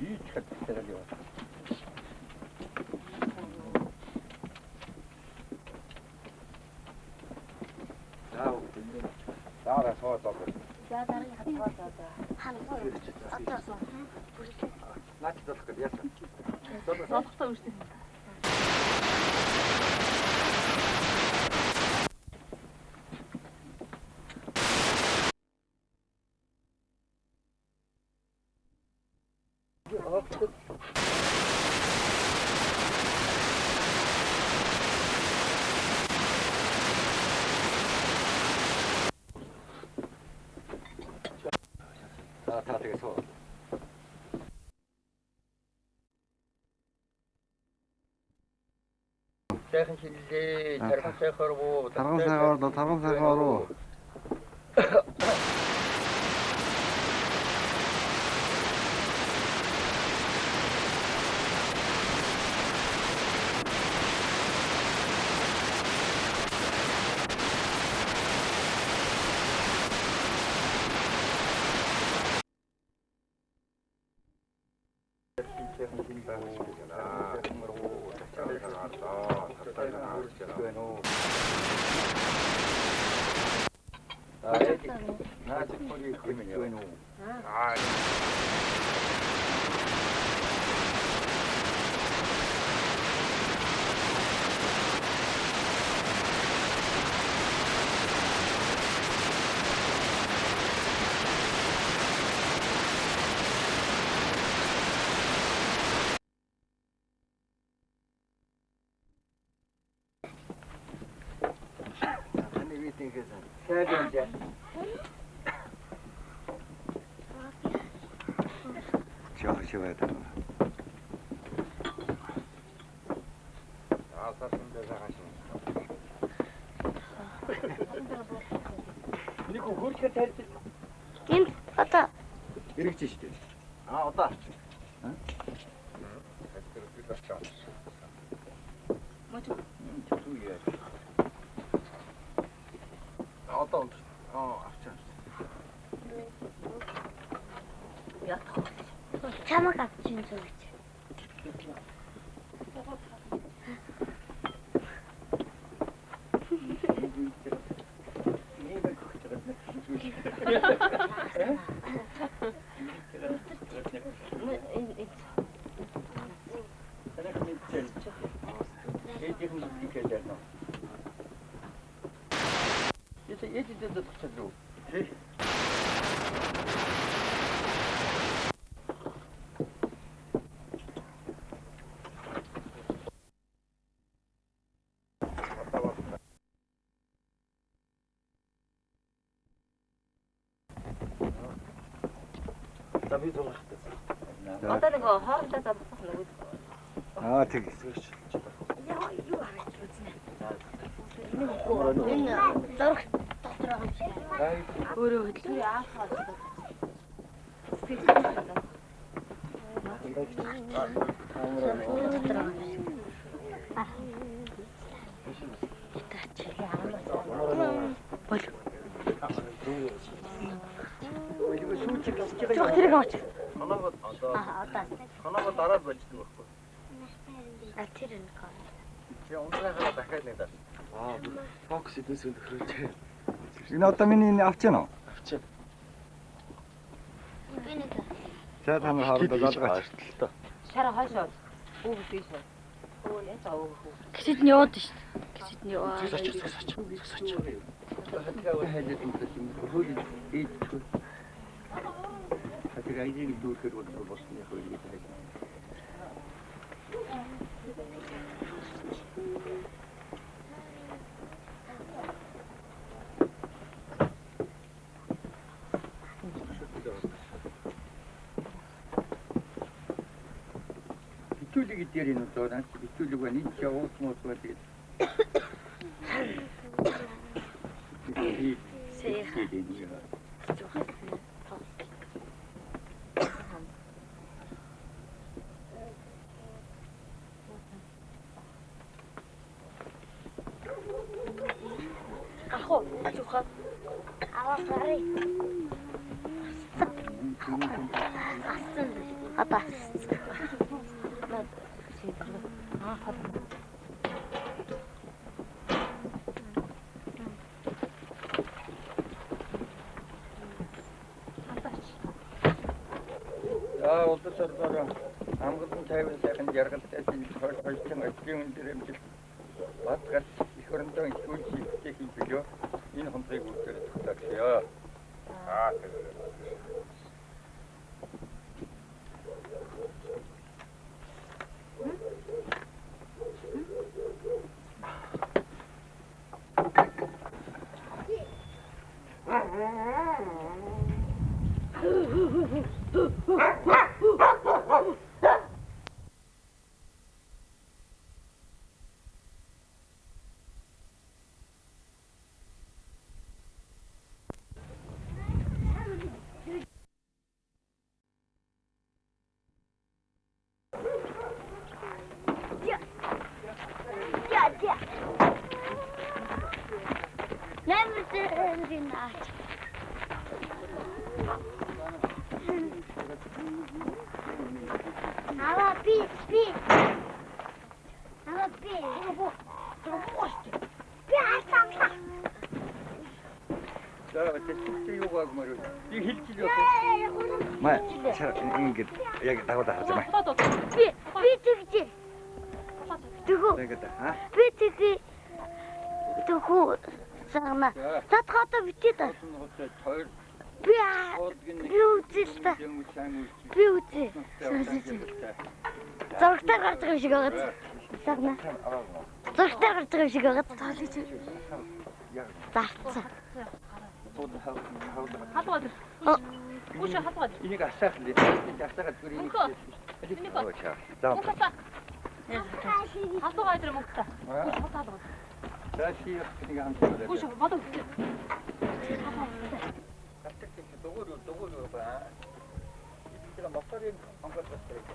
Ийч хатдаг юм. Дараа суудаа. За дараагийн хатгаа за. Атаасан. Наач болох гэж яасан. Сонсохтой үстэй. Таатагсоо. Сайхан шиллээ, тархан сайхаар уу? Тархан сайхаар уу? Чего это? Нику хурчка тайлбар. Энд одоо Эргэж штэ. Одоо. Одоо авчаа. чамаг авчин зүгч. Одоо нэг хоорондоо залгах нэг. Тэг. Яа, юу харж үзнэ. Энэ зурх дотор байгаа юм шиг. Өөрөө хөдлөө аахаа. Чог тэрэг авч. Ханаа дараад болчихдог байхгүй. Тэр энэ кон. Яа, унтрахаа дахиад нэг даа. Фокус эднээс өнөхрөөч. Энэ одоо миний энэ авч яана уу? Авчих. Би нэг. За та нар хоорондоо залгаач. Шара хойшоо. Өвс биш. Өө яа заа өвс. Гэсэд нь яваад шүү дээ. Гэсэд нь яваа. Хатгаа хэлээд юм. Хөөе ийд. Хатгаа ийд дүүрхээр болсон яг үгүй хэлээ. Битүүлэг дээр энэ одоо наач битүүлэг байна. Энд явуул муус байна тэгээд. Ахо, ажуха. Аваа гарыг. Одоо. Улс орноор амгалан тайван сайхан жаргалтай хойшлон ажлын өндөр амжилт бадгал их орондоо ихүүл хийх юм билүү. Энэ хонцыг үргэлж татагшаа. Маа ингэж яг дагуулж харж байна. Би тэгж. Тэгүү. Би тэгээ. Тэгүү. Сагна. Татхата битээ. Би үзэл та. Би үзээ. Зогтар гарч байгаа шиг байгаа. Сагна. Зогтар гарч байгаа шиг байгаа. Тоолж. Зарцсан. Хатгаад. Үгүй хатгаад. Энийг асаах л. Асаагаад гүрийн. Энийг боо. За. Хатгаад ирэх мөнгөтэй. Үгүй хатгаад. Дааши энийг хамсаа. Үгүй бодоо. Дугуй ба. Итгэл моторын онгод басрыг.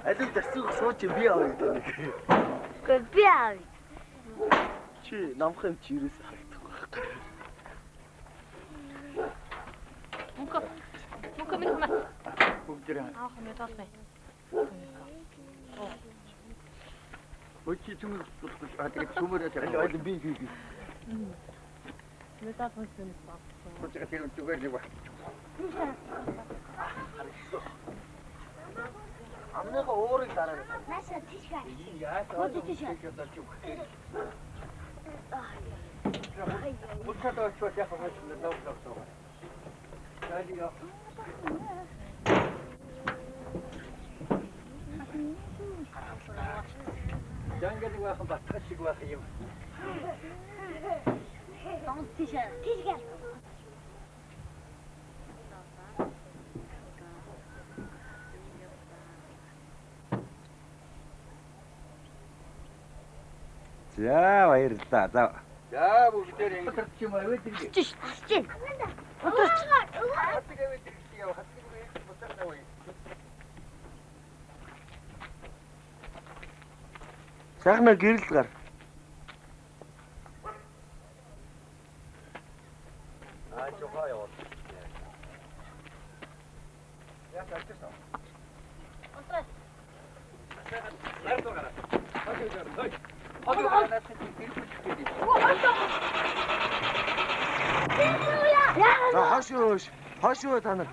Алуу дасцуг сууч би авъя гэдэг. Гэхдээ би авъя. Чи намх юм чирээс харагдах байхгүй. Мөнгө минь маа. Бүгдээ. Аах минь тоосны. Өчигдөр түмэр тэгээд түмэрээ Алуу би. Метал функцэн байна. Өчигдөр тэр зүгээр нэг ба. Амныхаа уурыг дараа. Наша тийшээ. Өчигдөр очоод яг хаваач лав. Даалига. Jangan gua akan batas gua kayu. Kamu тийшээ. Тийшээ. За баярлалаа. За. За бүгдээр ингэ төрчих юм аа вэ? Тийш. Асчин. Сайхна гэрэл гар. Жохоо яваа. Яа таачсан. Онтраа. Нард гараа. Хойд. За хошоо та нар.